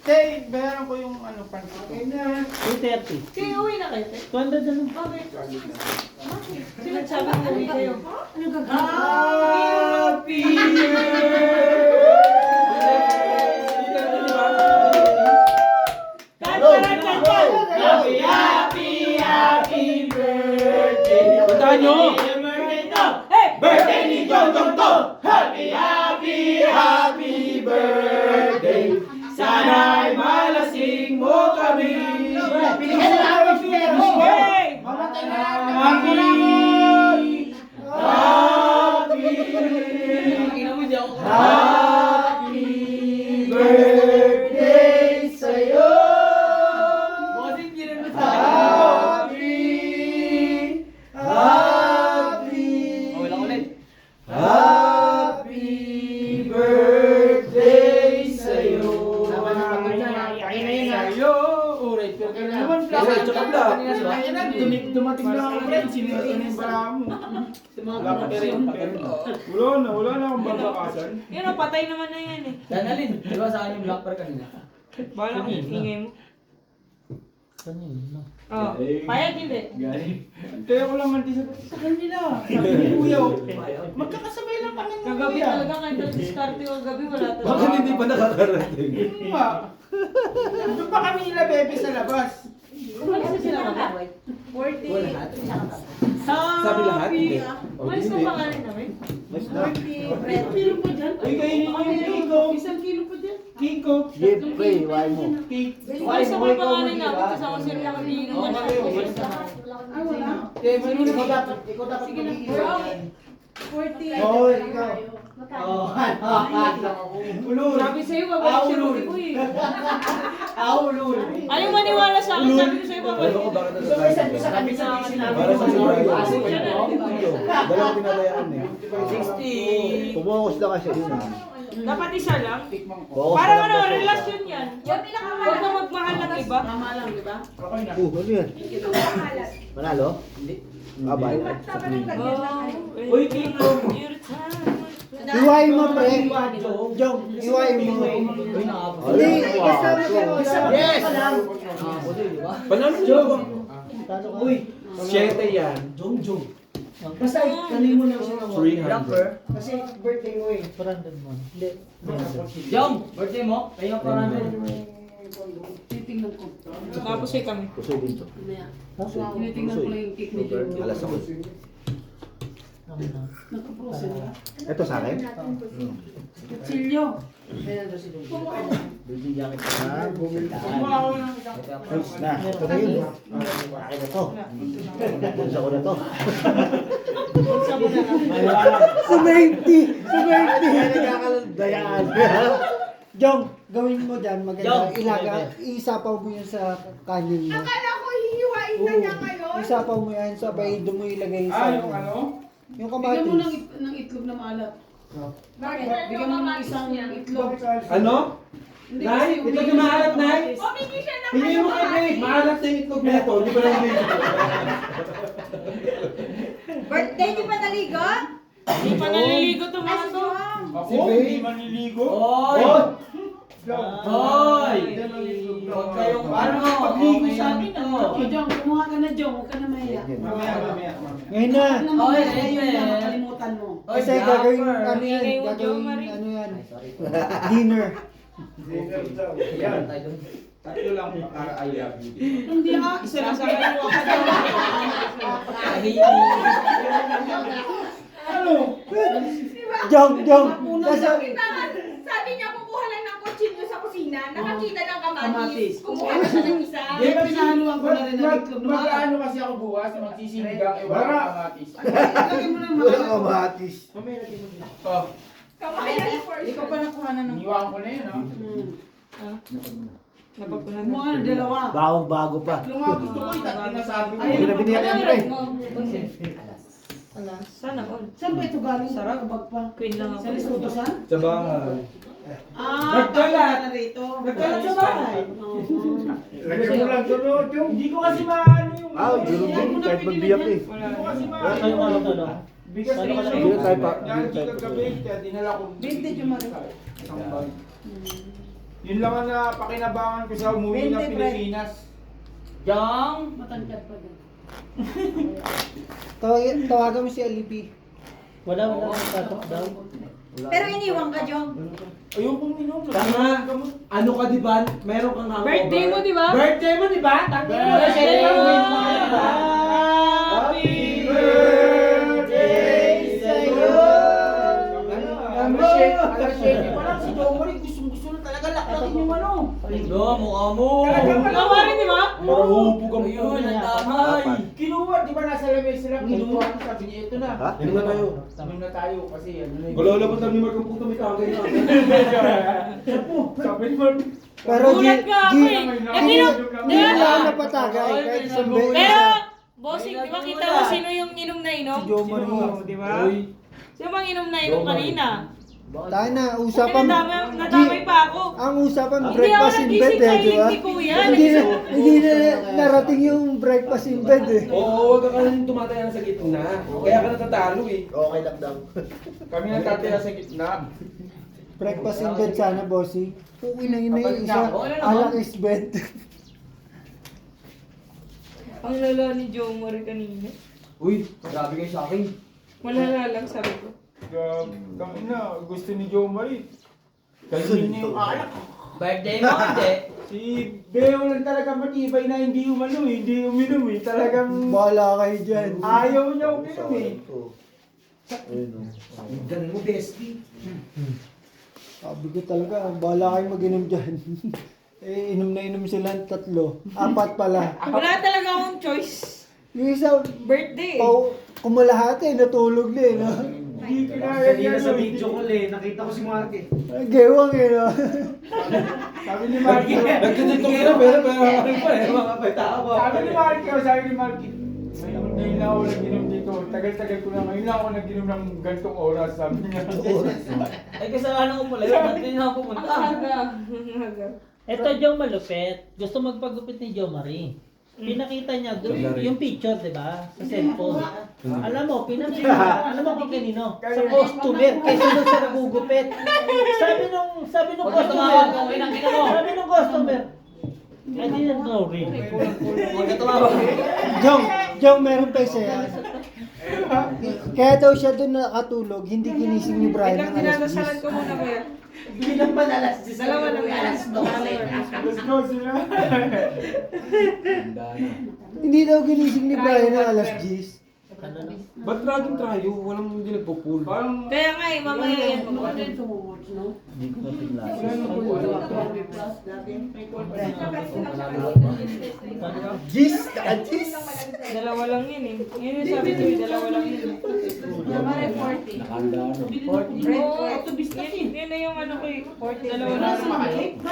Tay, bayaran ko yung ano, pansit. Okay na. 230. Sige, uwi na kayo. 200 na lang. Bakit? Sinasabi ko uwi kayo. Ano gagawin? Happy Happy birthday! Puntahan nyo! Birthday ni Jong Jong Tong! Happy birthday! Sana'y malasing mo kami! Binigyan na namin siya. Hey! Mamatay na namin. Happy birthday sa'yo! Happy birthday sa'yo! Sa'yo! Uray, pero ka naman. Uray, tsaka black. Ayun na, dumating na ako, friend. Sinirito na yung bala mo. Wala na akong babakasan. Yun o, patay naman na yan eh. Danalin, di ba sa akin yung black bar kanina? Bala ko, ingay mo. Kanina, no? Oh, payag hindi. Kaya ko lang mantis sa kanila. Sabi ni Kuya, magkakasabay lang kami ng Kagabi Kuya. talaga kahit nag-discarte o gabi wala talaga. Bakit hindi pa nakakarating? Nga. Doon pa kami nila bebe sa labas. Umalis na sila kagabi. 40. Sabi lahat? Hindi. Umalis na pangalan namin. Kilo pa dyan? Uy, kainin niyo yung Kiko. Isang kilo pa dyan? Kiko. Pray, why mo? Umalis na pa pangalan namin kasi ako sila nakapili naman. Ah, wala. Ikaw dapat Sige na. mag-iwan. 40. Oo, ikaw. Ulul. Sabi sa'yo, babalik siya Ulul. ko eh. Ulul. Ayaw maniwala sa akin, sabi ko sa'yo, babalik. Alam ko bakit So, may sabi sa kami sa sinabi Para sa si Brian. Siya na. Dalawang pinalayaan eh. 60. Pumukos lang kasi yun ah. Dapat isa lang. Focus Parang lang ano, kasi. relasyon yan. Huwag na magmahal ng iba. Tama lang, di ba? Okay na. Ano yan? Panalo? Hindi. Abay. Uy, Kiko. Iwain mo, pre. Jong, iwain mo. Hindi, kasama ka mo. Yes! Panalo Jong. Uy, 7 yan. Basta kanin mo lang siya ng 300. Kasi birthday mo eh. 400 mo. Hindi. Jong, birthday mo? Kayo pa Titingnan ko. Tapos ay kami. Kusoy din to. Mamaya. Kusoy. Tinitingnan ko lang yung cake ni Jong. Alas ako. Nakaprosen na. Ito sa akin? Kutsilyo. Kaya na si Jong. Building jacket ka na. Kumuha ako ng Ayos na. Ito na yun. Akin na to. Bulsa ko na to. Sa 90! Sa 90! Kaya nagkakalandayaan. Jong, gawin mo dyan, maganda. Jong, Ilaga, isapaw mo yun sa kanin mo. Akala ko hihiwain na niya ngayon. Isapaw mo yan, sabay doon mo ilagay sa... yung ano? Yung Bigyan mo kamatis. ng itlog na maalat. Bakit? Bigyan mo ng isang itlog. Ano? Hindi Nay, kasi itlog na maalat, Nay? Humingi siya ng Hindi mo kay Greg. Maalat na yung itlog na ito. Hindi ba lang Greg? Birthday di ba naligo? Hindi pa naliligo to mga to. Ako? Hindi manliligo? Oy! Hoy! Huwag kayong ano, Pagligo okay sa lang amin, ito. O Jong, kumuha ka na Jong. Huwag ka na mahiya. Mamaya. Ngayon na. Ano naman Oy, yun, Eden. yung nakakalimutan mo. Oy, Kasi gagawin, Dapper. ano yan, Ingay mo, gagawin, Jong Marie. ano yan, dinner. Yan. Tatlo lang para I love you. Hindi ah, isa lang. Sasabihin mo ka daw. Ano? Jong, Kasi, Sabi niya kukuha lang ng kutsilyo sa kusina. Nakakita ng Kamatis. kamatis. Kumuha na siya ng isa. Di ba pinahaluan ko na rin ng itlog na maalat? Mag-ano kasi ako bukas, magsisinigang, wala kamatis. Lagyan mo ng Wala maalat. kamatis. Oh, Kamatis for Ikaw pa nakuha na ng... iniwan ko na yun, ha? Napagpunan Kumuha na dalawa. Bago pa. Yung nga gusto ko, itatlo na sabi ko. Ayun, Pinabinihan yan, pre. Sana all. Saan ba ito galing? Sarap. Kabag pa. Queen lang ako. Sa Lisutosan? Sa bahay. Ah, Nagkalat. na rito. Nagkalat sa bahay. Oo. Lagyan mo lang sunod yung... Hindi ko kasi maano yung... Durog-durog kahit magbiyak eh. Wala. Hindi ko kasi Wala maano kayong ano to, no? Bigas Paano rin ka siya. Hindi tayo pa- Dahil hindi tayo kagabi, kaya dinala ko. Vintage yung mga- Isang bag. Yun lang ang napakinabangan ko sa umuwi ng 20, Pilipinas. Jong! Matangkad pa din. Tawagan mo si Alibi. Wala tatok daw. Pero iniwan ka, Jong. Ayokong inom. Tama. Ano ka, di ba? Meron kang hangover. Birthday mo, di ba? Birthday mo, di ba? Tangin mo na siya. Happy birthday sa'yo! Alas 7 pa lang si Jomari. Gusto na talaga laklatin yung ano. Yo, mukha mo! Tama rin, di ba? Marahupog ang Ayun, ang damay! Kinuha, di ba nasa level sila? Kinuha, sabi niya, ito na. Ha? Inom na tayo. Inom na tayo kasi ano na Galala pa tayo ni Mark ang puto may kagay na. Sabi mo, Pero Gulat nga ako eh. Hindi lang napatagay. Kahit isang beses. Pero, bossing, di ba kita mo sino yung inom na inom? Si Jomari. di ba? Sino bang inom na inom kanina? Tayo na, Kasi usapan. nadamay pa ako. Ang usapan, Hindi ako breakfast in bed nagising eh, kay di ba? hindi kuya. Hindi na narating yung breakfast in bed eh. Oo, huwag ka nang tumataya sa gitna. Kaya ka natatalo eh. Okay lang daw. Kami natatira sa gitna. Breakfast in bed sana, bossy. Okay na yun na yung isa. Okay na naman. Alak is bed. Ang lala ni Jomar kanina. Uy, grabe kayo sa akin. Malala lang sabi ko. Kami na, gusto ni Joe Marie. Kasi niya yung alak. Birthday mo, hindi. Si Beo lang talaga matibay na hindi umano eh, hindi uminom eh. Talagang Bahala kayo dyan. ayaw niya uminom eh. Galing mo, bestie. Sabi ko talaga, bahala kayo mag-inom dyan. Eh, inom na inom silang 3. 4 pala. Wala talaga akong choice. Yung isa, Birthday. kumalahati, natulog na eh, no? Hindi kinaya niya Sa no, video ko nakita ko si Mark eh. Gewang eh, no? Sabi ni Marky. Nagkatito ko na pero ano pa eh, mga tao ba? Sabi ni Marky, ngayon na ako nag-inom dito. Tagal-tagal ko na ngayon na ako nag-inom ng gantong oras, sabi niya. Ay, kasalanan ko pala yun. Ba't din ako pumunta? Ang aga. Ito Joe malupit. Gusto magpagupit ni Joe Marie. Pinakita niya doon yung picture, di ba? Sa cellphone. Alam mo kung kanino? Sa customer, kaysa doon sa nagugupit. Sabi nung Huwag ka customer. tumawag kung inang ina mo. Sabi nung customer. I didn't know really. Huwag ka tumawag. Jong, meron pa isa yan. Kaya daw siya doon nakatulog, hindi ginising ni Brian Ilang ng alas dinadasalan ko muna kuya. Bilang pa alas 10. Dalawa lang yan. Alas 12. Let's go sila. 10. Hindi daw ginising ni Brian ng alas 10. Ano na? Ba't laging tayo? Walang hindi nagpo-pool. Parang Kaya nga eh, mamaya yan. Hindi ko mapigla. Gis? Naka-gis? Dalawa lang yun eh. Yun yung sabi ko, dalawa lang yun eh. Oo, yun na yung ano ko eh. Dalawa lang.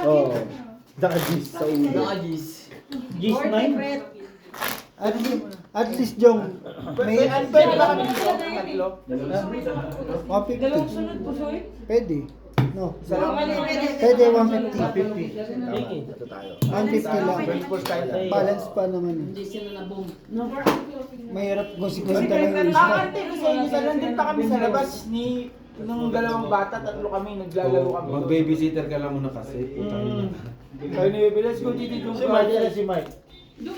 Oo. Naka-gis sa ulo. Nakagis. Gis 9? At least, Jong, may pwede ba kami dito? Tatlo? 150. Dalawang sunod po, sorry. Pwede. No. Pwede. Pwede 150. Sige. 150 lang. Balance pa naman. Hindi sila na-boom. Mahirap kung talaga yung Ah, isa. ante, sa inyo, nandun pa kami sa labas ni nung dalawang bata, 3 kami, naglalaro kami. Mag-babysitter ka lang muna kasi. Kaya ni Bebe, let's go dito yung Si Mike. Di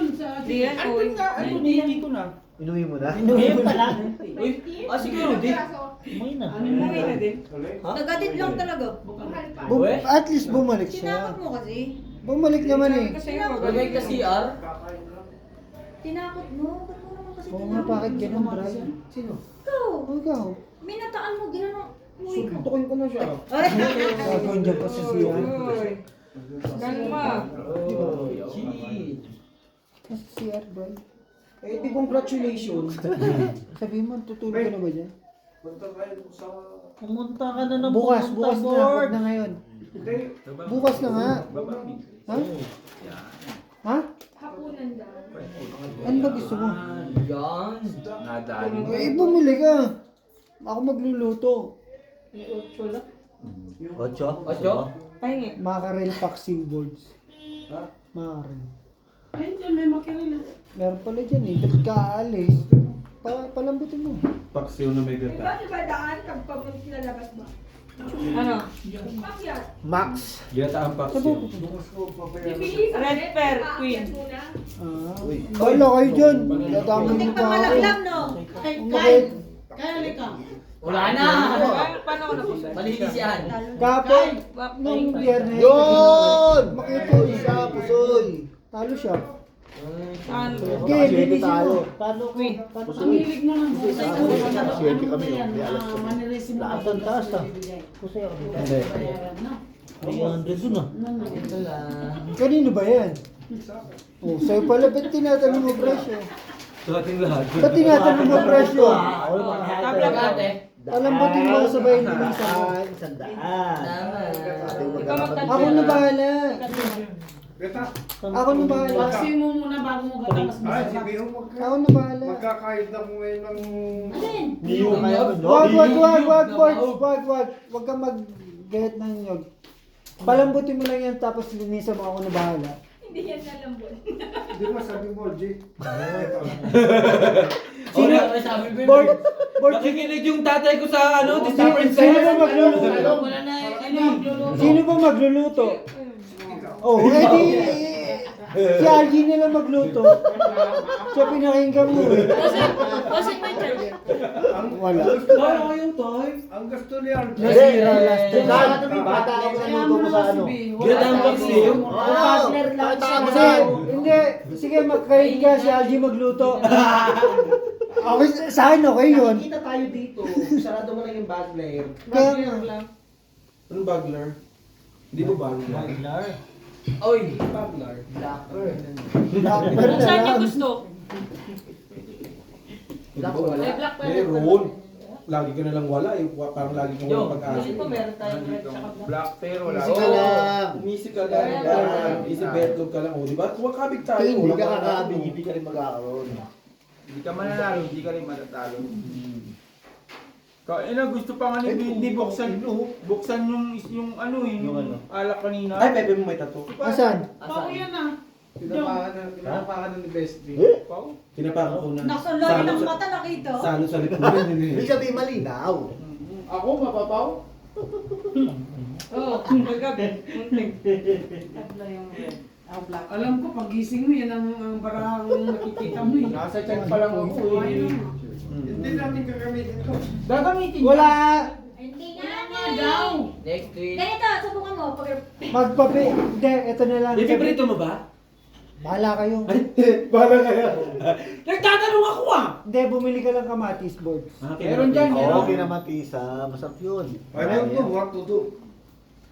yan, Ano uy. nga, ano, hindi ko na. Inuwi mo na? Ngayon pa lang. Uy, sige Rudy. Umuwi na. Umuwi na din. Nagadit lang talaga. At least bumalik siya. Tinakot mo kasi. Bumalik naman eh. Kasi Lagay ka CR. Tinakot mo. Ba't mo naman kasi Oo nga, bakit ganun, Brian? Sino? Ikaw. Ikaw. Minataan mo, ginanong. Tukuin ko na siya. Ay! Gagawin dyan pa sa siya. Uy. Kalma. Kasi CR, Brian. Eh, di congratulations. Sabihin mo, tutulog ka na ba dyan? Pumunta ka na ng Bukas pumunta, na. board. Huwag na ngayon. Bukas na nga. Ha? Ha? Hapunan daw. Ano ba gusto mo? Yan. Eh, bumili ka. Ako magluluto. Ocho? Pahingi. Mackerel paxing boards. Mackerel. Ay, may makirila. Meron pala dyan eh. Ba't ka aalis? Palambutin mo. Paksiw na may Di gata. ba, di ba daan? Kapag lalabas mo? Ano? Pakyat. Max. Ginataang box yun. Bibilis. Red pear, queen. Muna. Wala kayo dyan. Dadami mo pa ako. no? Bakit? Wala na! Paano ko napunta? Malinis yan. Kapon. Nung biyernes. Yun! Makita siya, pusoy. Talo siya. Ano? Okay, linis mo. Talo ko. Talo Ang hilig mo ng puso. Swerte kami, no? May alas kami. Manirisin mo. Lahat ang taas ah. Kasi ako. May 100 dun ah. Ito lang. Kanino ba yan? Oh, sa'yo pala, ba't tinatanong mo presyo? Sa ating lahat. Ba't tinatanong mo presyo? Tabla ka. Alam ba din mo sabay hindi lang sa Sandaan. Tama. Ako na bahala. Ako na bahala. Vaccine mo muna bago mo gatamas mo. Ah, si Biro Ako na bahala. magkakayod na mo ngayon ng... Alin? Wag kang mag-get ng nyog. Palambutin mo lang yan tapos linisan mo, ako na bahala. Hindi yan nalambot. Hindi mo sabi mo, G. Sino? Sabi ko Board, board, Nakikinig yung tatay ko sa ano, Disney sino Princess. ba magluluto? Wala na Sino ba magluluto? Oh, edi si Algie nila magluto. Siya pinakinggan mo eh. Kasi may charge. Wala. Wala kayong toy. Ang gusto niya, Nasira last time. Bata ako sa luto mo sa ano. Ginataang box yun. Partner lang siya. Kasi, hindi. Sige, magkain ka si Algie magluto. Okay, sa akin okay yun. Nakikita tayo dito. Sarado mo lang yung bag layer. Kaya nga. Anong bagler? Hindi ba bagler? Baglar. Oy, bagler. Pero Saan niyo lang. gusto? Hindi ba wala? May black pepper. Meron. Lagi ka na lang wala. Parang lagi kang walang pag-asa. Hindi pa meron tayong red tsaka black. black pero wala. Easy ka lang. Umisip ka lang. Easy betlog ka lang. O, di ba? Huwag kabig tayo. Hindi ka Walang kakabig, hindi ka rin magkakaroon. Hindi ka mananalo, hindi ka rin matatalo. Gusto pa nga ni buksan yung ano eh, yung alak kanina. Ay, Pepe mo may tattoo. Asan? Pao yan ah. Pinapakan ng best friend. Pao? Pinapakan ko na. Nakulog ng mata nakita. Salo sa likuran. Ibig sabihin malinaw. Ako, mapapaw? Oo, magabi. Munting. Tatlo yung red. Alam ko, pagising mo, yan ang barahang nakikita mo eh. Nasa chat pa lang ako eh. Ayun. Hindi natin gagamitin ito. Gagamitin Wala. Hindi nga Nga daw. Next week. Ganito, subukan mo. Magpapi. Hindi, ito na lang. Ipiprito mo ba? Bahala kayo. Bahala kaya. Nagtatanong ako ah! Hindi, bumili ka lang kamatis board. Meron dyan, meron. Okay naman, Tisa. Masarap yun. Ano to, what to do?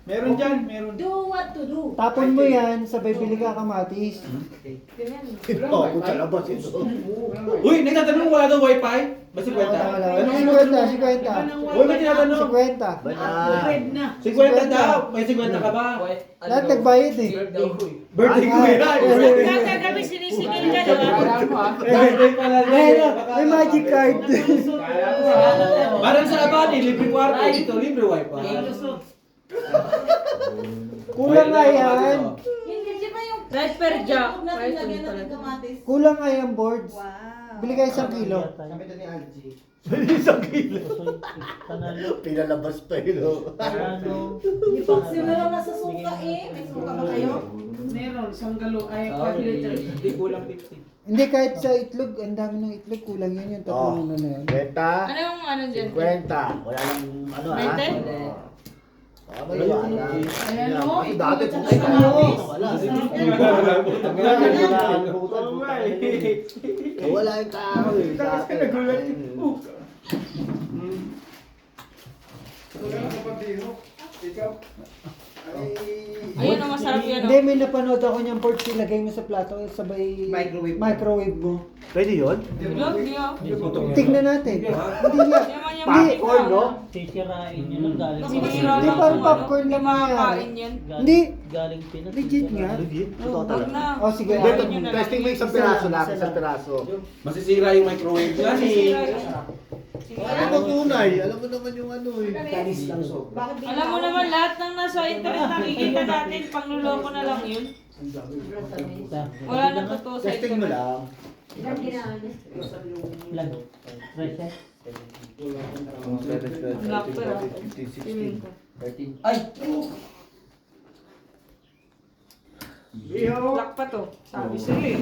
Meron dyan, meron. Do what to do. Tapon mo yan, sabay bili ka kamatis. Oo, kung sa labas ito. Uy, nagtatanong wala daw wifi? Ba 50? Ano, 50. Uy, may tinatanong. 50. Bana. Red na. 50 daw. May 50 ka ba? Lahat nagbayad eh. Birthday ko yan. Kagabi sinisingil ka, di ba? Kaya mo ah. Birthday pala na. May magic card. Parang sa Abadi, libre kwarto. Dito, libre wifi. Kulang nga yan. Hindi, di ba yung... Red pear jack. Natin lagyan natin kamatis. Kulang nga yan boards. Bili ka 1 kilo. Sabi ito ni Algie. Isang kilo. Panalo. Pinalabas pa yun. oh. Panalo. Ipaksi mo lang nasa suka eh. May suka ba kayo? Meron, sanggalo ay 5 liters. Hindi kulang 50. Hindi, kahit sa itlog, ang dami ng itlog, kulang yan yung tatlong ano na yan. 20. Ano yung ano dyan? 50. Wala lang ano ha. 20? Wala. Ayan o. Dati kung Ay, wala. Wala yung tao eh. Tapos ka nagulat. Ikaw? Ayun ang masarap yan. Hindi, may napanood ako niyang boards, ilagay mo sa plato, sabay microwave mo. Pwede yun? Tignan natin. Hindi lang. Popcorn, no? Sisirain nyo lang galing. Hindi, parang popcorn lang Makakain yan. yan. Hindi. Galing Pinas. Legit nga. Legit? Totoo Wag talaga. na. O sige, Hindi, Ayun yun na lang. testing mo isang piraso lang. Isang piraso. Masisira yung microwave yan eh. Ano ba tunay? Alam mo naman yung ano eh. Alam mo naman lahat ng nasa internet nakikita natin, pangluloko na lang yun. Wala na totoo sa Testing mo internet. lang. Ilang ginaan. Plan. Fresh eh? Black pero. Feeling ko. Ay! Black pa to. Sabi sa'yo eh.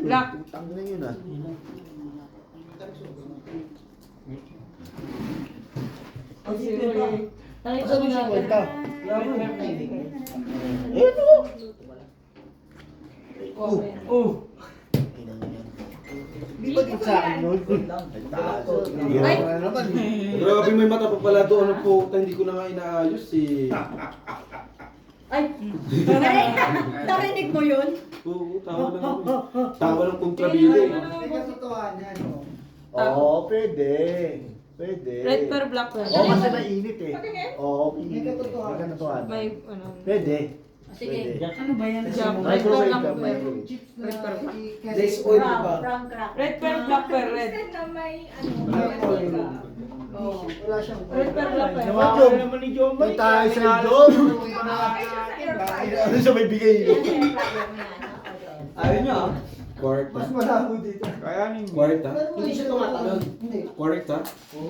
Black. Tang na yun ah. Oh, zero eh. Asa mo siya kwenta? Oh. Di ba din sa akin yun? Ay, taso. Ay, naman. Grabe, may mata pa pala doon. Ano po, hindi ko na nga inaayos eh. Ay, narinig mo yun? Oo, tawa lang ako. Tawa ng kontrabida eh. Oo, pwede. Pwede. Red pero black pero. Oo, kasi mainit eh. Patingin. Oo, init. May katotohanan. May ano. Pwede. Sige. Pwede. Ano ba yan? Jam. Red pero Microwave black ka, pero. microwave. Red pero black. There's oil pa. Brown crack. Red pero black pero red. Instead na may ano. Wala siyang Red pero black pero. Jom. naman ni Jom. May tayo sa Jom. Ay, siya sa air fryer. Ano siya may bigay Yan, yun? air fryer mo yan. Ayaw niya ah. Kwarta. malabo dito. Kaya ning Kwarta. Hindi siya tumatalon. Kwarta.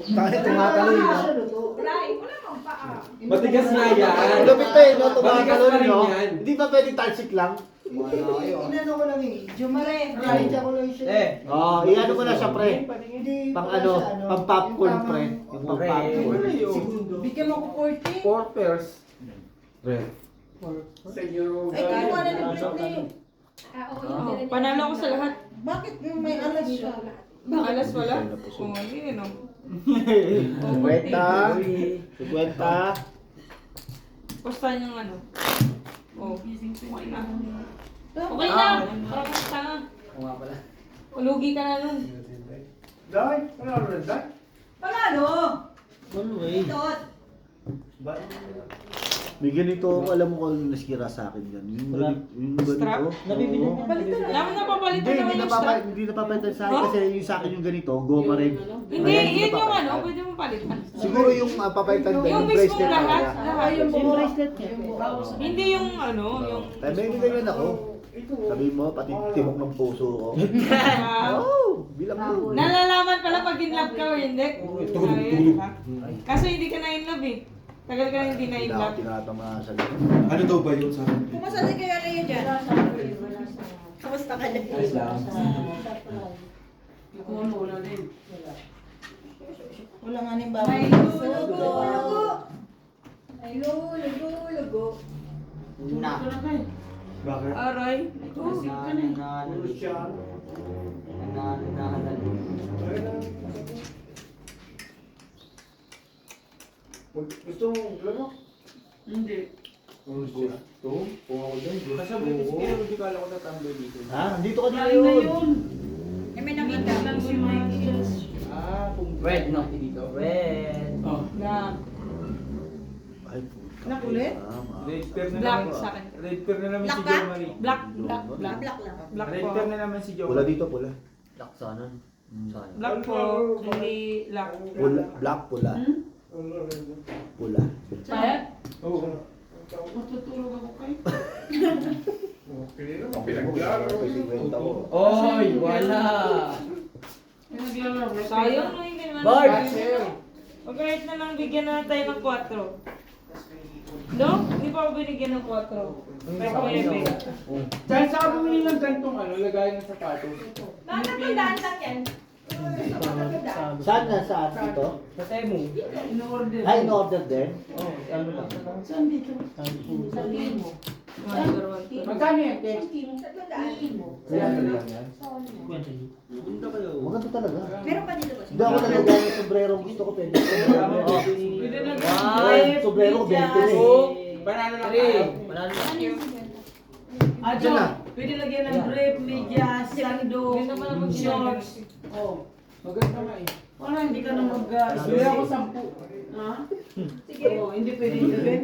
Kahit tumatalon yun. Ray, wala mang paa. Matigas nga yan. Lupit pa eh, no? Matigas Tumatalon pa rin no? yan. Hindi pa pwede talsik lang? Inano ko lang eh. Jumare. Right ako lang siya. Oo, iano mo na siya pre. Hindi. Pang ano, pang popcorn pre. Yung pang popcorn. Segundo. Bigyan mo ko 40. 4 pairs. Red. Sa euro. Ay, kinuha na ng plate na Oh, panalo ako sa lahat. Bakit may alas siya? Alas wala. Oh, hindi ano. Kwenta. Kwenta. Pustahan yung ano. Oh, okay na. Okay na! Parang pusta na. Oo nga pala. Ulugi ka na nun. Dai, ano red dai? Panalo! Always. Tot! May ganito, alam mo kung naskira sa akin yan. Yung Strap? ganito. Nabibili Oo. niya. Alam mo na papalitan Hindi, naman hindi yung strap. hindi napapalitan sa akin kasi yung sa akin yung ganito, goma rin. Hindi, Kaya yun yung napapalitan. ano, pwede mo palitan. Siguro yung papalitan din, Yung yung mismo bracelet lahat. talaga. Lahat. Yung bracelet niya. Hindi yung ano, yung... Kaya may ganyan ako. Sabihin mo, pati tibok ng puso ko. Ah, Oh, bilang mo. nalalaman pala pag in love ka o hindi. Ayun, ha? Kaso hindi ka na in love eh. Tagal ka na hindi na in Hindi ako love. tinatama sa ganun. Ano daw ba yun sa akin? Kumusta din kayo na yun dyan? Kamusta ka dyan? Ayos lang. Yung ano, wala din. Wala nga ning baboy. Ay, lugo! Ay, lugo! Na. Ito na kayo. Bakit? Aray. Gusto mo, lalo? Hindi. Gusto? Kung ako dyan, gusto. Kasi hindi kala ko natambay dito. Ha? Nandito ka Kain na dito. yun. Eh, may nakita. Lang si Mikey. Red, no? Red. Black. Ay, puta. Nakulit? Red pair na Black naman. sa akin. Red pair na naman si Black ka? Jo Marie. Black, black, black. Black lang. Black Red po. pair na naman si Jo Pula Marie. dito, pula. Lock sana. Sayang. Black po. Hindi black. Pula, black, pula. Pula. Kaya? Oo. Matutulog ako kayo. Pinaglaro. Kwenta ko. Oy, wala. Yung naglalaro. Sayang na hindi naman. Bard! Huwag kahit na lang bigyan na tayo ng 4. No? Hindi pa ako binigyan ng 4. Pero maybe. Dahil sa ako bumili ng gantong ano, lagayan ng sapatos. Nakatandaan lang yan. Saan na? Saan? Dito? Sa Temu. In-order. Ay, in-order din? Oh, ano lang. Saan dito? Magkano yan? Maganda talaga. Meron pa dito ba? Hindi ako talaga yung sombrero gusto ko. Pwede. Pwede na Ay, sombrero ko 20 na eh. Banana lang Three. tayo. Wala na. Ah, Diyan na. pwede lagyan ng brief, medyas, sando, Hindi naman ako shorts. Oh, maganda nga eh. Wala, hindi ka na mag... Bili ako 10. Ha? Sige. Oo, hindi pwede gawin.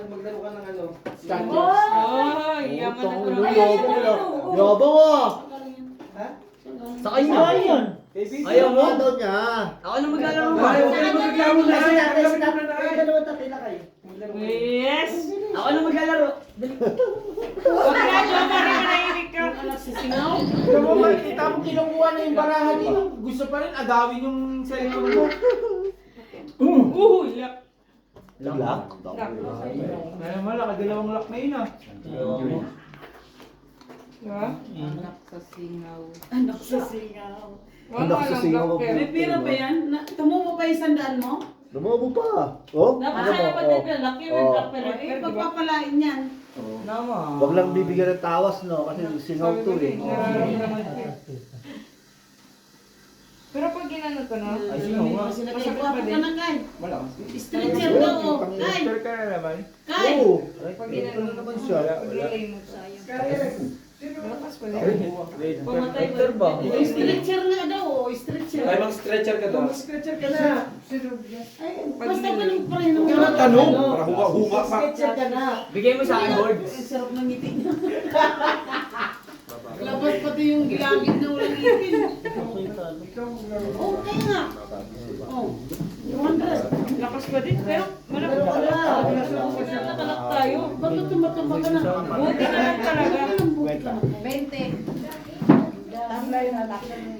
Maglaro ka ng ano? Scotches. Oh, yaman na Ulo, ko. yabang mo. Yabang mo. Sa kanya. Ayun. Ayaw mo? Daw niya. Ako na maglalaro Ay, ba? huwag kayo magreklamo na. Kasi natin, Maglalaro na tayo. dalawa tatila kayo. Yes! Ako na maglalaro. Huwag na, Jo Marie, manahimik ka. nagsisingaw. Alam mo, makikita mo kinukuha na yung barahan dito. Gusto pa rin agawin yung cellphone mo. Yak. Lock? Kaya malaki, dalawang lock na yun ah. Diba? Anak sa singaw. Anak sa singaw. Anak sa singaw. May pira pa yan? Tumubo pa yung sandaan mo? Lumobo pa. Oh? Dapat Ano sana mo? pati pinalaki yung Oh. black Eh, pepper. pagpapalain yan. Nama. Wag lang bibigyan ng tawas, no? Kasi singaw to eh. Pero pag ginano ko na, Ay, singaw nga. Pagpapo ka na, Kay. Wala. Stretcher to, oh. Kay! Doctor ka na naman. Kay! Oo. pag Ano ginano naman siya? paglilay mo sayang. Malakas pa rin. Pumatay Doctor ba? Stretcher nga daw, oh. Stretcher. Ay, mag-stretcher ka daw. Stretcher ka na. Ay, basta ganun pa rin. Huwag ka lang tanong. Para huwa pa. Stretcher ka na. Bigay mo sa akin, Lord. Ang sarap ng ngiti niya. Labas pati yung gilagid na walang ngipin. Okay nga. Oh, 200. Lakas pa din, pero malaki pa Wala. rin. Nakalak tayo. Ba't tumba ka na? Buti na lang talaga. 20. Tamlay na lakad mo.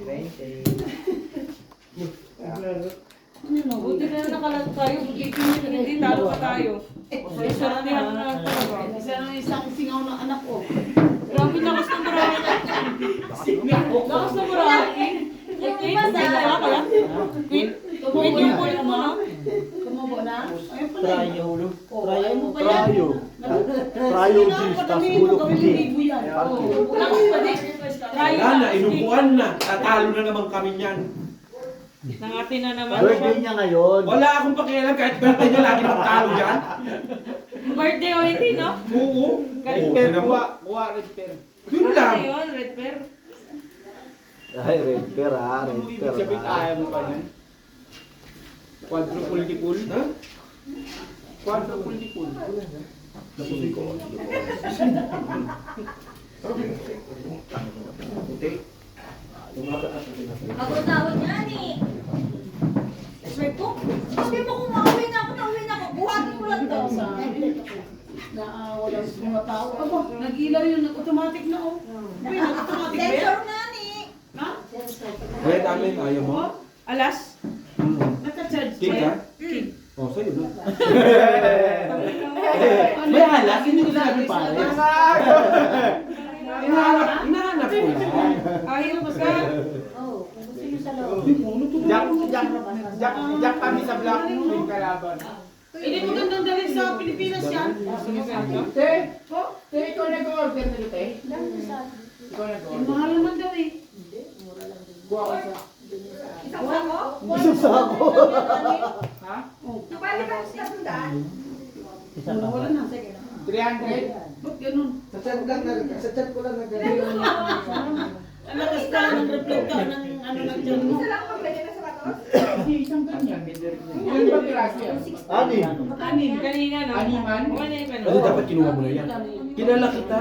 Buti na lang nakalag tayo. Hindi talo pa tayo. Sortihan na lang talaga. Isa na isang singaw ng anak ko. Grabe lakas ng burahe na. Lakas ng burahe. Kate, wala ka lang? Kate, yung kulit mo na. Kumubo na? Ayun pala. Trayo. Ayaw mo pa yan. Trayo. Trayo juice, tas bulok din. Lakas pa din. Try Wala na, inupuan na. Tatalo na naman kami niyan. Nangati na naman. Birthday niya ngayon. Wala akong pakialam kahit birthday niya lagi magtalo dyan. Birthday o hindi, no? Oo. Red Oo, pear, tingnan mo. kuha red pear. Yun lang. Ano yun, red pear? Ay, red pear ha. Ano Red ibig pear sabihin, ha. ayaw mo pa yan? Quadruple dipul? Ha? Quadruple dipul. Ako tawag yan eh. Sabi ko, sabi mo kung mauwi na ako, buhatin ko lang to. Walang mga tao. Aba, nag-ilaw yun. Nag-automatic na, oh. Uy, nag-automatic ba yan? Sensor na ni. Ha? Kaya namin, ayaw mo. Alas? Naka-charge King ba ka? yan? Oh, sa'yo na. May halas, hindi ko sabi pare. Hinahanap ko lang. Ayaw ka. Jack kami sa block mo, yung kalaban. Hindi mo gandang dalhin sa Pilipinas yan. Te, ikaw nag-order na te? Ikaw Yung nag-order. mahal naman daw eh. Kuha ko sa... Isang sako? Isang sako. Ha? Bali ba sa sundaan? Wala na. 300? Ba't ganun? Sa chat ko lang Ang lakas ka ng reflector ng ano ng dyan mo. Isa lang paglagay na sa batos? Isang ganyan. Yun ba piraso yan? Ani. Anin. Kanina, no? Animan? Wala yung Ano ganun. dapat kinuha mo na yan? Kilala kita.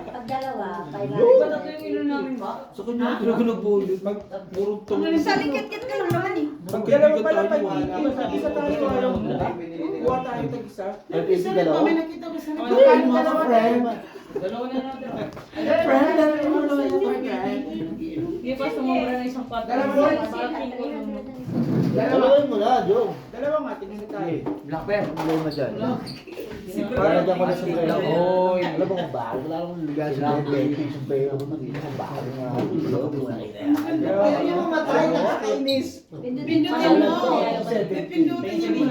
Pag dalawa, Ba't ako yung ilo namin ba? Sa kanya, talaga nagbulot. Purong tong. Sa likit-kit ka lang naman eh. Magkaibigan pala tayo. Isa tayo, ayaw mo na. Kuha tayo tag-isa. Isa rin pa, may nakita ko sa Magkano dalawa friend? Dalawa na natin. Hindi pa sumobra na isang pato. Dalawa. Dalawin mo na, Jong. Dalawa nga, tingin tayo. Black bear. Dalawin mo dyan. Para dyan ko na sa mga. Oy. Alam mo kung bakit? Wala akong lugar sa mga sombrero ko mag-inis ang bakit nga. Ayaw niya mamatay, nakakainis. Pindutin mo. Pindutin niya mo.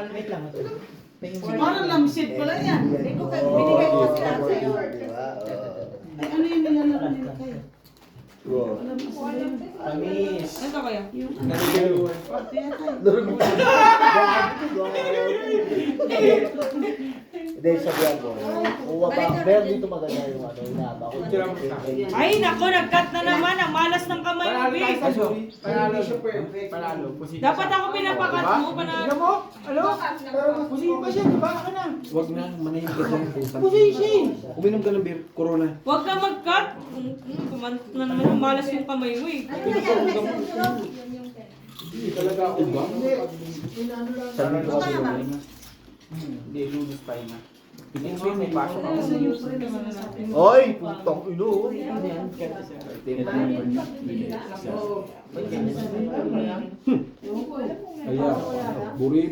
Wait lang. Parang lamsid pala yan. Binigay ko kasi lang sa'yo. Ay, ano yung nilalaro nila kayo? Wow. Alam mo sa Pamis. Ano kaya? yung Naligaluan. Hindi, sabihan ko. Kuha pa. Pero dito maganda yung ano, inaba ko. Ay, nako, nag-cut na naman. Ang malas ng kamay mo, Panalo tayo Vic. sa Joey. Panalo. Panalo. Positive. Dapat ako pinapakat mo. Tignan mo? Ano? Positive pa siya, diba? Ka na. Huwag na, manahimik ka dyan. Positive. Uminom ka ng beer, corona. Huwag ka mag-cut. Kumant na naman. Ang malas yung kamay mo eh. Hindi talaga ako. Diba? Sabi ko kasi yun. Hindi, lulus pa yun. Next week may pasok ako. Oy, putang ino. Kaya, buri.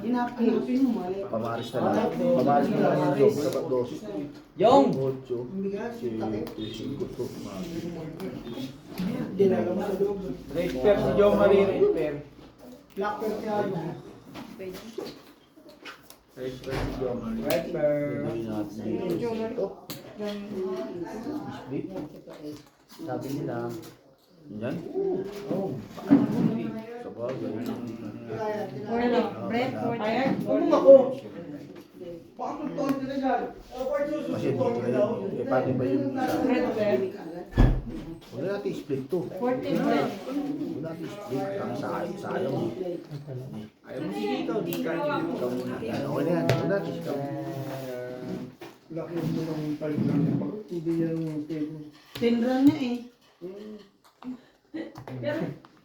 Hinapin mo mali. Pamaris na lang. Pamaris na lang yung job. Dapat dos. Yung! 8, 5 to. Repair si Joe Marie, repair. Blacker kaya ano. Repair si Joe Marie. Gagawin natin dito. Sabi nila, yan? Oo. Sa bagay. Ano? Brett, Porter. Ano ako? Bakit to nila dyan? Kasi dito na yun. Eh, paano ba yung isa? Wala natin split to. 14 Brett. Wala natin split. Ang sayang. Ayaw mo sige ikaw, di ka. Ikaw muna. Yan, okay na yan. Wala natin ikaw. Laki mo ng palit lang. Hindi yan yung tape. Tinran niya eh.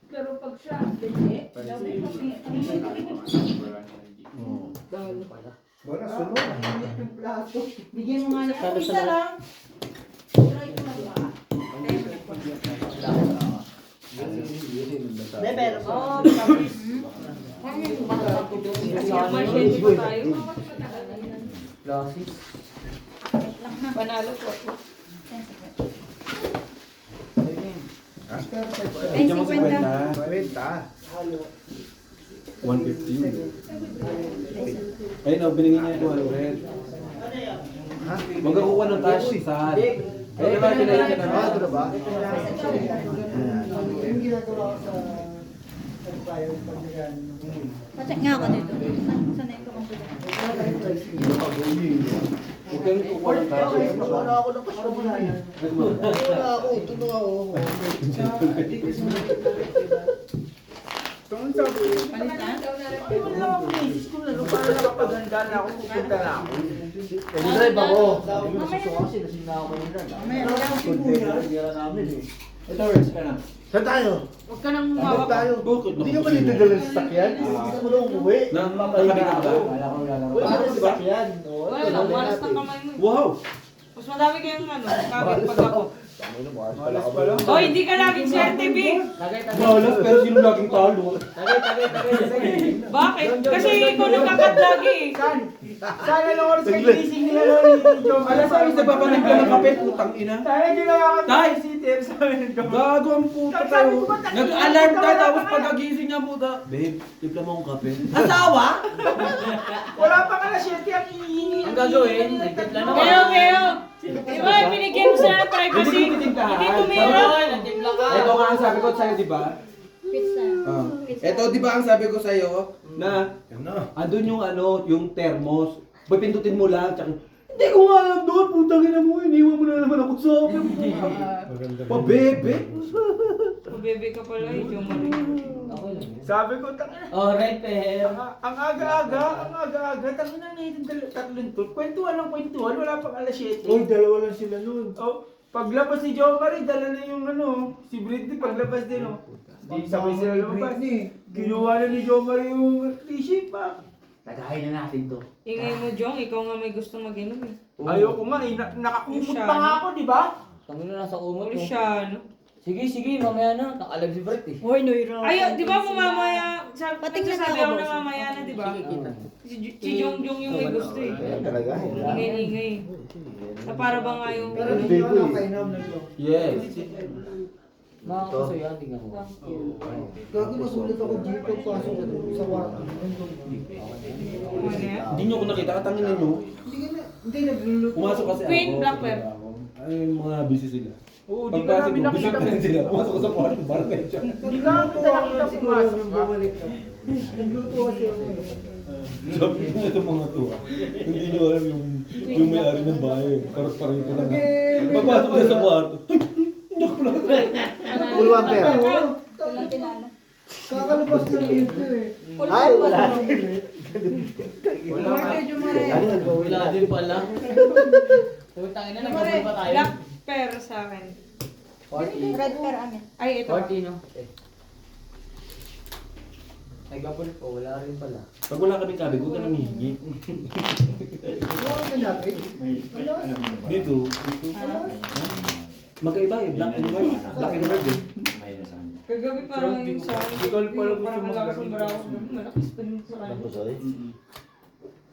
Pero pag siya, hindi. Oo. Wala, sunod. Yung plato. Bigyan mo nga niya. Para sa Isa lang. Pero, Oo, tapos. Machete pa tayo. Classic. Panalo po. Hindi mo 50. 150 yun. Ayun o, binigyan niya yung 200. Huwag ka kukuha ng cash, saan? Eh, diba, kinayin ka na ba? Ito na ba? Yung ginagawa ko sa tayo pag nagano. Pacheck nga ako dito. Sanay ko kung pwede. Huwag kang kukuha ng cash. Wala ako ng customer. Wala ako. Ito na ako. Palitan? Wala ako misis ko na, para nakapaganda na ako, pupunta na ako. Drive ako. Sabi ko nasusuka kasi lasing na ako ng drive. Mamaya namin eh. Ito, Reds ka na. Saan tayo? Huwag ka nang Saan mawak. tayo? Hindi ka ba dito dala sa sakyan? Gusto mo lang umuwi. Nakakabit ka ba? Wala ka sa sakyan. Wala lang, malas ng kamay mo. Wow! Mas madami kayong ano, kabit pag ako. Malas pa lang. Oh, hindi ka laging swerte, Vic. Malas, pero sino laging talo? Bakit? Kasi ikaw nagkakat lagi eh. Sana lang oras kayo gising nila ni Joe Marie. Alas sa isa papanig ka ng kape, putang ina. Sana ginawa ka Tay! ng sitter sa amin. Gago ang puta tayo. Nag-alarm tayo tapos pagkagising niya puta. Babe, tipla mo akong kape. Asawa? Wala pa ka na siete ang hihingi. Ang gagawin, nagtipla na Kaya. Di ba, binigyan mo sila ng privacy? Hindi ko titimplahan. Hindi tumira. nagtipla ka. Ito nga ang sabi ko sa'yo, di ba? Pizza. Ito, di ba ang sabi ko sa'yo na andun yung ano, yung thermos. Pipindutin mo lang, tsaka hindi ko nga alam doon, putang ina mo, iniwan mo na naman ako sa akin. Pabebe. Bebe ka pala eh, Joe Marie. Sabi ko, tangina. Oh, red pair. Ang aga-aga, tangina na yung tatlong to. Kwentuhan ng kwentuhan, wala pang alas 7. Uy, dalawa lang sila nun. Oh, paglabas ni Joe Marie, dala na yung ano, si Britney paglabas din oh. Di sabay sila lumabas. Kinuha na ni Joe Marie yung t-shirt pa. Tagahin na natin to. Ingay mo, Jong, ikaw nga may gustong mag-inom eh. Ayoko nga eh, nakakumot pa nga ako, di ba? Tangin na nasa umot mo. Maurisyano. Sige, mamaya na. Nakalag si Bert eh. Hoy, Noira. Ay, di ba mo mamaya, Patingnan nagsasabi ako, ako boss. na mamaya na, di ba? Sige, kita. Si Jong yung may gusto eh. Ayan talaga. Ingay. Na para ba nga yung... Pero hindi ko nakainom na ito. Yes. Makakaso yan, tingnan mo. Gagi masulit ako dito kaso sa warto. Ano yan? Hindi nyo ko nakita, katangin ninyo. Hindi nagluluto. Pumasok kasi Queen, ako. black pepper. Ay, mga busy sila. Oo, di ka namin busy nakita. pa rin sila. Pumasok ko sa kwarto, parang medyo. Di ka nakita pumasok ka. Nagluto kasi ako. Sabi ko ito mga to. Hindi nyo alam yung may-ari ng bahay. Paras-parin ko lang. Pagpasok ko sa kwarto. Full one pair. Walang tinalo. Kakalabas ng ito eh. Ay, wala. Wala ka. Ano nagawin Wala natin? din pala. Sabi tangin na, nagkasal pa tayo. Black pair sa akin. Red pair amin. Ay, ito. 40 no? Nagapon po, wala rin pala. Pag wala kaming kabig, huwag ka nang hihigit. Dito. Magkaiba eh, black and white. Black and white eh. Kagabi parang yung sa akin. Di ko pala gusto Parang malakas ang maglaro. baraho. Malakas pa rin sa kanya.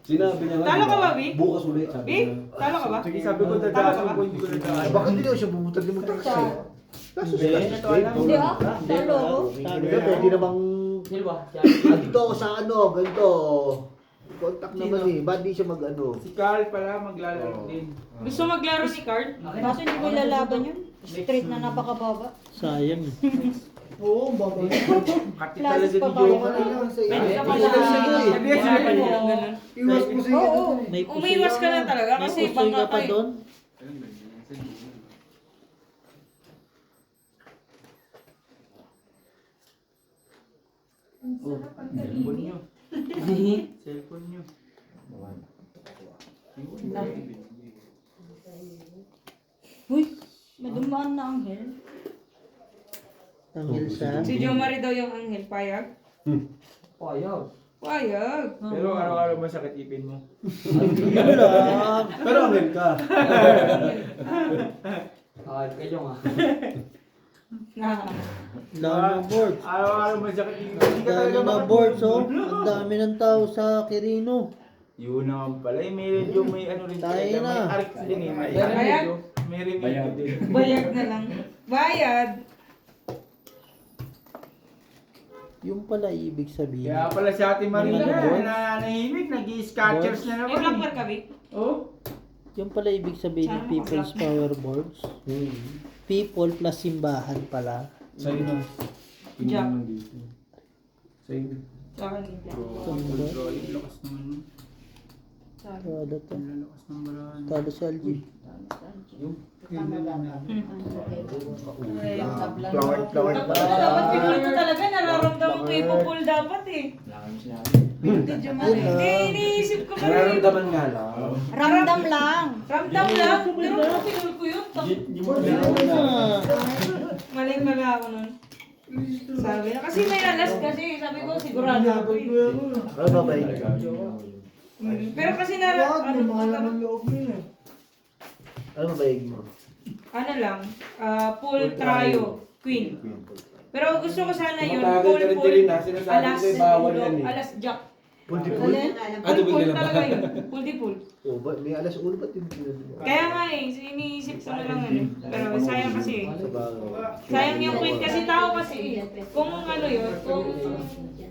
Sinabi niya nga, Talo ka diba, ba, Vic? bukas ulit sabi Vic, niya. talo ka ba? Sige, sabi ko Tama ka dadaan ba? ko, hindi ko dadaan. Bakit hindi daw siya bumutag din mag-taxi? Kaso Hindi. Hindi ah. Talo. Pwede namang... Sino ba? Dito ako sa ano, ganito. Contact naman eh. Ba't di siya mag-ano? Si Carl pala maglalaro din. Gusto maglaro ni Card? Kaso hindi mo ilalaban yun. Straight na napakababa. Sayang. Oo, babay. Kati talaga Classes ni pa ba Joe. yun? Pwede ka Pwede pala. siya doon eh. Hindi, sinabi niya. Ganun. Iwas po siya. Oo. May Umiwas ka na talaga May kasi pusoy baka ka pa kayo. doon. Cellphone niyo. Cellphone niyo. Uy, may dumaan na anghel. Ang Ilsa. Si Jo Marie daw yung anghel. Payag? Payag. Payag. Pero araw-araw masakit ipin mo. Wala. Pero angel ka. Kayo nga. Lalo na board. Araw-araw masakit ipin. Hindi ka Dami talaga na boards, oh. Ang dami ng tao sa Quirino. Yun naman pala. Eh, medyo may ano rin. Tayo talaga, na. May arc din eh. May Bayad? May remedyo din. Bayag na lang. Bayad. Yung pala ibig sabihin. Kaya pala si Ate Marina Mga boards? na nahimik, nag-i-scatchers na May naman. blackper ka, Vic? Oh? Yung pala ibig sabihin ng People's Power Boards. People plus simbahan pala. Sa'yo na. Jack. Sa'yo. Sa akin din. Controlling, lakas naman mo. Talo to. Ang lakas ng barahan. Talo si Algie. Plawag. Dapat pinulto talaga. Nararamdaman ko ipupul dapat eh. Hindi, iniisip ko pa rin. Nararamdaman nga lang. Ramdam lang. Ramdam lang. Pero kung pinul ko yun, maling pala ako nun. Sabi na, kasi may alas kasi. Sabi ko, sigurado ako eh. Ano ba ba? Pero kasi Wag, may mga laman loob niya. Ano ba mo? ano lang, full trio, queen. Pero gusto ko sana yun, Tumatagal full ka rin full, din na, sinasabi alas, ko bawal yan eh. alas jack. Pulti-pul? Full full talaga yun, full di full. Oh, may alas ulo ba't yung Kaya nga eh, iniisip ko na lang ano. Pero sayang kasi eh. Sa bagay. Sayang yung queen kasi tao kasi eh. Kung ano yun, kung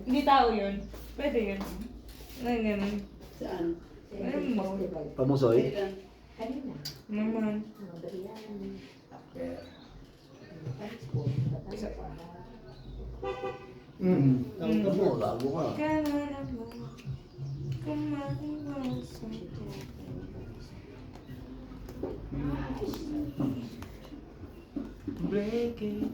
hindi tao yun, pwede yun. Ano ganun. Saan? Ano mo? Pamusoy? Naman. Tawag ka mo, lago ka. Kailangan mo kumaiwasan ko. Break it.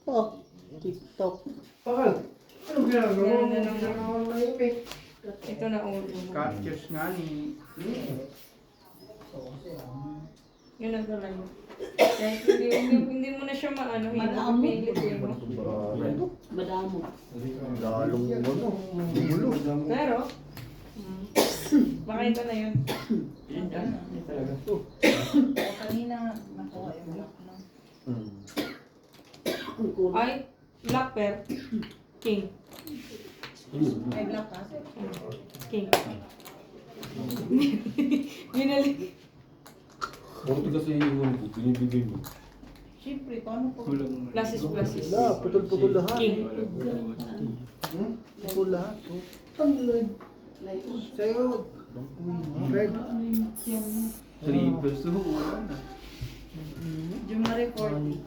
Oh, TikTok. Pakal. Anong ginagawa mo? Ganun na lang. Nakakahimik. Ito na ulo. Scatchers nga ni. Yun ang gawin mo. Kahit hindi mo na siya maano, hindi mo pipilit eh. No? Madamo. Lalong ano, gulo. Pero, baka ito na yun. Kanina, nakuha yung black na. Ay, black pair. King. May black ka? King. Binalik. Bakit kasi yung binibigay mo? Siyempre, paano po? Pluses, pluses. Wala, putol-putol lahat. King. Putol lahat. Sa'yo. Red. Triple so wala na. Jumari 40.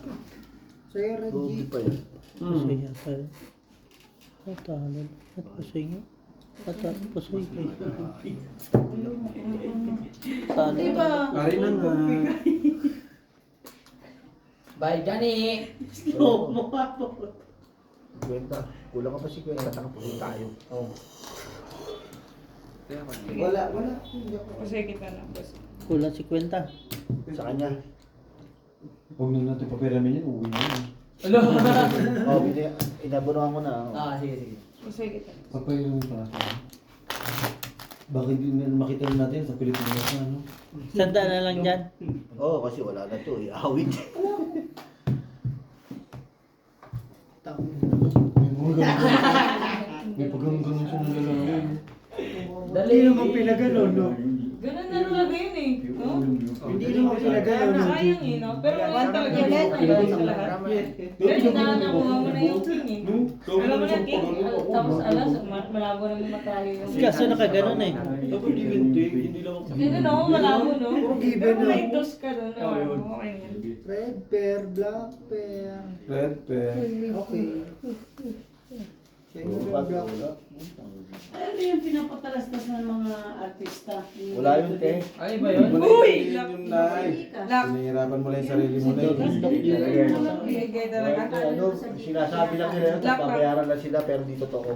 Sa'yo, Red Gogi G. pa yan. Pusoy yata. Oh, talo. At pusoy nga. At pusoy ka. Talo. Diba? Ari na nga. Bye, Johnny! Kwenta. Kulang ka pa si Kwenta, nakapusin tayo. Wala. Kasi kita na. Boss. Kulang si Kwenta. Sa kanya. Huwag na natin papiramin yan, uwi na yan. Ano? Oh, inabunuhan ko na. Ah, sige. Sige. Papiramin pa natin. Bakit hindi na makita natin sa Pilipinas na, ano? Sanda na lang dyan. Oo, kasi wala na to. Awit. May paggang-ganun siya ng lalaki. Hindi naman pinagano, no? Ganun na talaga yun eh. No? Hindi naman pinagano, no? Sayang eh, no? Pero wala talaga yun. Sa lahat. Pero inaanap mo na yung king eh. Alam mo na king, tapos alas, malabo na yung matayo yung... Kaso nakaganon eh. Dapat hindi lang ako. Hindi no, malabo no? Given, Pero no? may dos ka doon. Okay yan. Red pear, black pear. Red pen. Okay. Siya yung black pear. Ano yung pinapatalastas ng mga artista? Wala yun, te. Ay, ba yun? Uy! Yung nai. Lock. Pinahirapan mo lang yung sarili mo na yun. Bigay talaga. Ano, sinasabi lang nila yun, tapos babayaran lang sila, pero di totoo.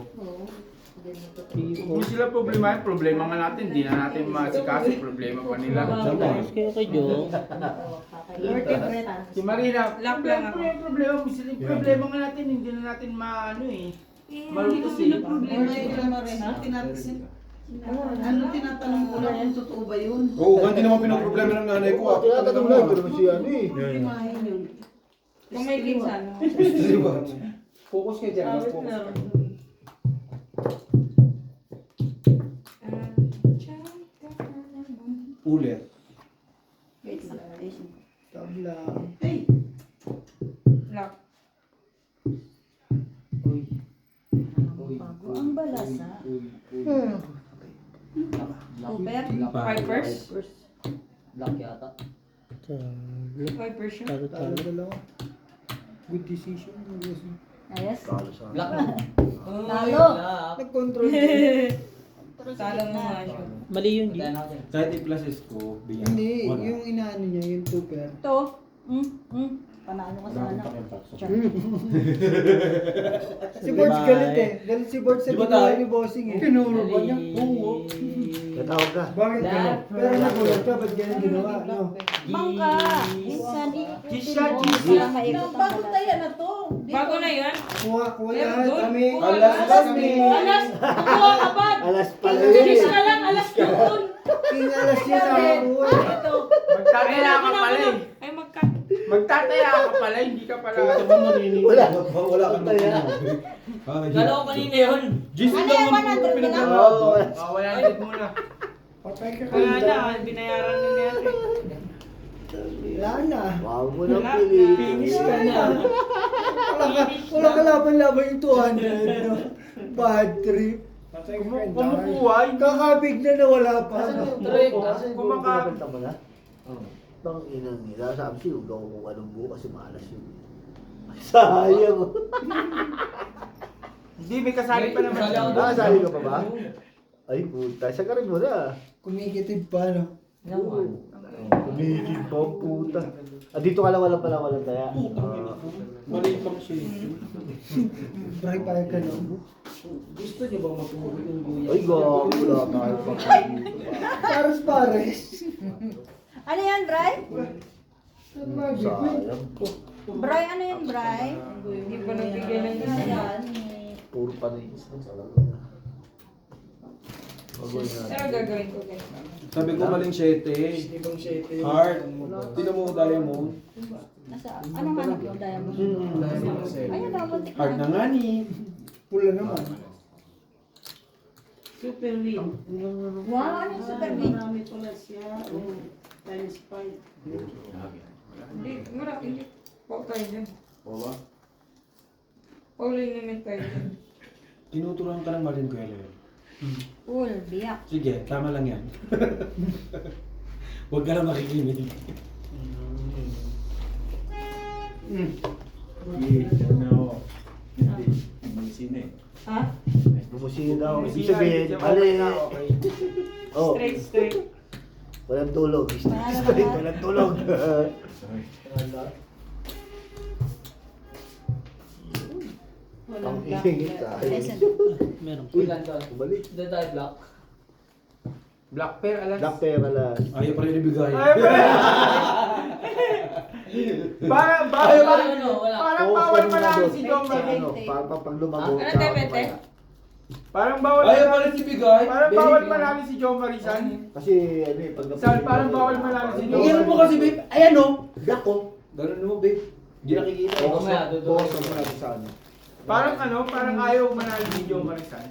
Kung sila problema nga natin, di na natin masikaso, problema pa nila. Tapos kayo kay Joe. Si Marina, Lock lang ako. problema mo sila. Problema nga natin, hindi na natin maano eh. Malutos eh. Problema yun na rin, ha? Ano tinatanong ko lang kung totoo ba yun? Oo, hindi naman pinoproblema ng nanay ko. Oo, tinatanong lang, ito naman si ano eh. Primahin yun. Kung may ginsan. Focus kayo dyan. Awit Focus. lang. Ulit. Wait lang. Tabla. Hey! Lock. Ang balas ha. Super. Vipers? Black yata. Vipers yun? Talo-talo. Talo dalawa. Good decision. Ayos. Black. Talo. Nag-control. Talo mo nga siya. Mali yun, G. Kahit i-pluses ko, bigyan. Hindi, Wala. yung inaano niya, yung two pair. Ito. Panalo ka sa Wala ano. akong pakialam sa- Si Borge galit eh. Galit si Borge sa Di ba ginawa tayo? ni Bossing eh. Pinuro ba niya? Oo. Natawag ka. Bakit gano'n? Pero nagulat ka, ba't ganun ginawa? No? Bangka. Minsan Gisha, Para maikot ang Bago balas. tayo na to. Bago na yan? Kuha lahat Doon. kami. Alas kami. Alas! Kukuha ka ba? Alas pala Kiss yun. ka lang, alas doon! King alas niya nakakuha. Magtataya ka pala eh. Ay, magkat. Magtataya ka pala, hindi ka pala. Wala. Wala ka naman. Kala ko kanina yun. Gis, Ano lang yung ang 100 mo na? Oo. Wala na muna. Patay ka Kaya kaya. na, binayaran na niya. Wala na. Wow mo ng Wala. pili. Finish ka na. Wala ka laban-laban yung 200. No? Bad trip. Kumukuha, hindi. Kakabig na nawala pa. Kasi kung Kumaka- binabenta mo na. Bang inang nila, sabi siya, huwag ako kung anong buo kasi malas yun. Sayang. Hindi, may kasali pa naman siya. Nakasali ka pa ba? Ay puta, sa karin mo na. Kumikitib pa, no? Kumikig pa ang puta. Dito ka lang walang kaya. Mali pang siya. Bray pa ka, no? Gusto niyo bang magpumuli ng buya? Ay gago, wala tayo pa. Pares-pares. Ano yan, Bray? Sayang. Bray, ano yan, Bray? Hindi pa nabigyan ng Ano isa. yan? Puro panis. Pero gagawin ko ganito. Sabi ko maling 7. Heart. Tinan mo diamond. Anong hanap mo, Diamond? Ayun na, muntik Heart na nga ni. Pula naman. Super win. Wow, ano yung super big? Marami pala siya. Oh, times 5. Hindi, marami. Pau tayo dyan. O ba? Pauling naman tayo dyan. Tinuturuan ka ng malin ko yan. Cool, biyak. Sige, tama lang yan. Huwag ka na makikinig. Ha? Bumusina daw. Ibig sabihin, mali. Oh, Straight. walang tulog. Walang tulog. Ang ingit sa akin. Lesson. Meron. Uy, Ilan to? balik. Doon tayo black. Black pair, alas. Black pera lang. Ayaw pa rin ibigay. Ay, Parang Ay, bawal, ano, wala. parang bawal manalo si John Marie. Pag lumago. Ano, tsaka Tepete? papaya. Parang bawal Ayaw manalo. pala si Bigay. Parang Baby. bawal manalo si John Marie, San. Kasi ano eh, pag Sal, parang bawal manalo si John Iyan mo kasi, babe. Ayan o. Black ko. Ganun mo, babe. Hindi nakikita. Focus mo natin sa ano. Parang parang ayaw manalo si John Marie, San.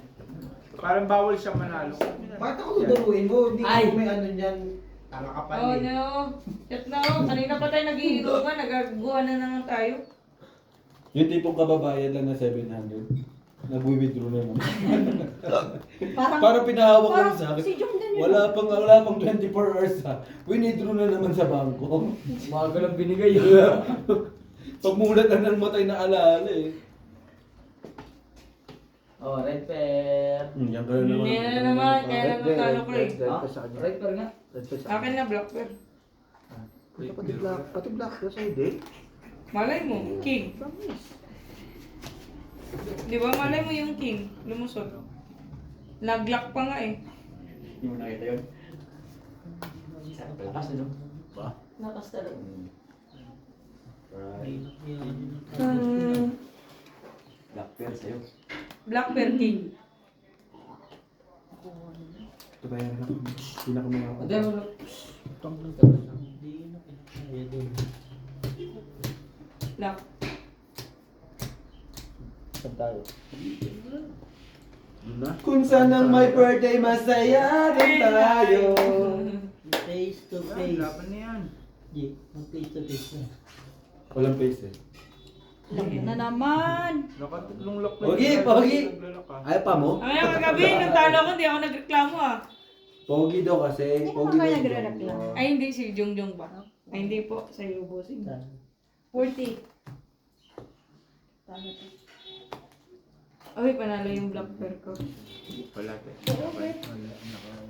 Parang bawal siya manalo. Bakit ako tuturuin mo? Hindi Ay. ko may ano niyan. Tanga ka pa Oh eh. no. Shit na oh. Kanina pa tayo nagiinuman. Nagagawa na naman tayo. Yung tipong kababayan lang na 700. Nag-withdraw na naman. Parang pinahawak Parang lang sa akin. si John din yun. Wala pang 24 hours ha. Withdraw na naman sa bangko. Umaga lang binigay. Pagmulat na ng matay na alaala eh. Oh, red pair. Yan ka na naman. Hindi na naman. Kaya naman talo ko eh. Red pa sa kanya. Red pair nga. Red pa sa Akin na block pair. Pati black ka sa hindi. Malay mo, king. Di ba malay mo yung king? Lumusot. Naglock pa nga eh. Hindi mo nakita yun. Lakas na no? Lakas talaga. Black pair sa'yo. Black pair king. Ito tayo na. Pinakamaya ako. Hindi mo na. Black. Saan tayo? Kung saan ang my birthday, masaya din tayo. Face to face. Laban na yan. G, mag-face to face na. Walang face eh. Laki na naman. Nakatatlong lock na. Pogi, pogi. Ayaw pa mo? Ang nga kagabi, nung talo ko, hindi ako nagreklamo ah. Pogi daw kasi. Hindi Pogi naman kayo daw. nagre-reklamo. Ay hindi, si Jongjong ba? Ay hindi po, sa iyo bossing. 40. Ay, panalo yung black pair ko. Wala te.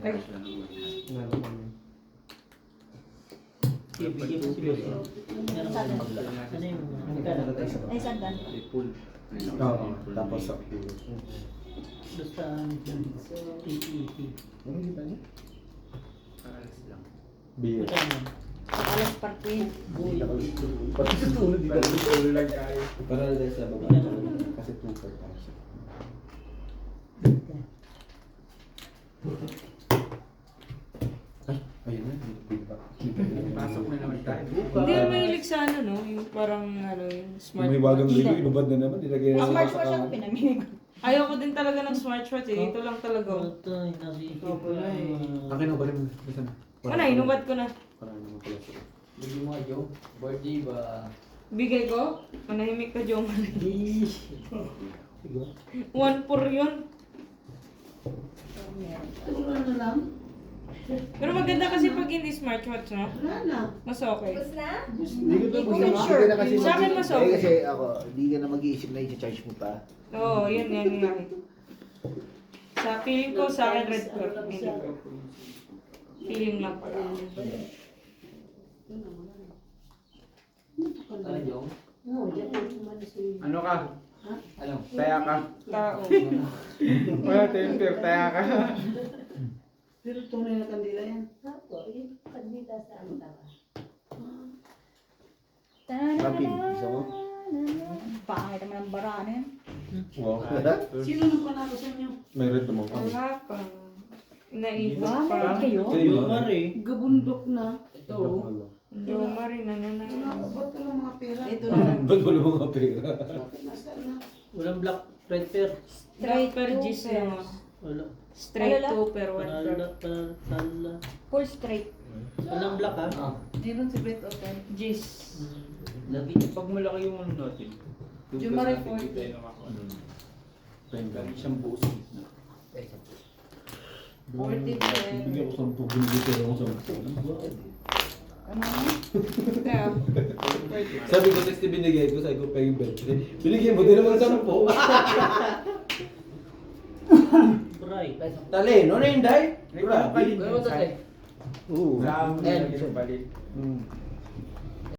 Ay, Bigay mo si boss. Ano yung magkano? Ay, saan ka? Oo. Tapos sa Basta PPT. beer. Magkano? Alas parkwin. Boy. Pati sa tulad di ba? Tulo lang tayo. Para lang sa baba. Kasi 2 tayo. Ay, ayun na. Pasok na naman tayo. hindi naman mahilig sa ano no, yung parang ano, yung smart. May wagang ligo, inubad na naman. Nilagay na Ang sa smartwatch ako pinamili ko. Ayoko din talaga ng smartwatch eh, ito lang talaga. Ito, nasisip ko na Akin na, balik mo. Bisa na. Ano, inubad ko na. Parang naman pala siya. Bigyan mo nga, Joe. Birthday ba? Bigay ko, manahimik ka Jong. 1-4 yun. Pero maganda kasi pag hindi smartwatch, no? Mas okay. Hindi ka Hindi ko sure. na kasi Sa akin mas okay. kasi ako, hindi ka na mag-iisip na i-charge mo pa. Oo, yan nga. Sa feeling ko, sa akin red pair. Feeling lang pala. Ano, Joe? Ano ka? Ano? Taya ka. Tao. Wala tayong pair, taya ka. Pero tunay na kandila yan. Ramping, isa mo? Pangit naman ang baraan yan. Wow. Sino nang panalo sa inyo? May red naman pa. Wala pa. Naipot Ba? pa. Kayo? Lumar eh. Gabundok na. Ito. Joma rin, ano na. Ba't ka lang mga pera? Ito na. Ba't wala mga pera? Nasaan na? Walang black red pair. Straight per G's lang ah. Wala. Straight Alala? 2 per 1 per. Tala. Full straight. Walang black ah. Ah. Meron si Brett Open. G's. Lagi. Pag malaki yung ano natin. Jumari Doon 40. tayo nakakuha. Pengan. Isang buo. 40 pen. Bigyan ko 10. Binigyan ko ng 10. Ano? Kaya, Sabi ko, 60 binigay ko, sabi ko pa yung birthday. Binigyan mo din naman 10. Bright. Talino na yung day. Grabe. Ano ba ito, Tay? Oo. Grabe Ayan. lagi sa balit.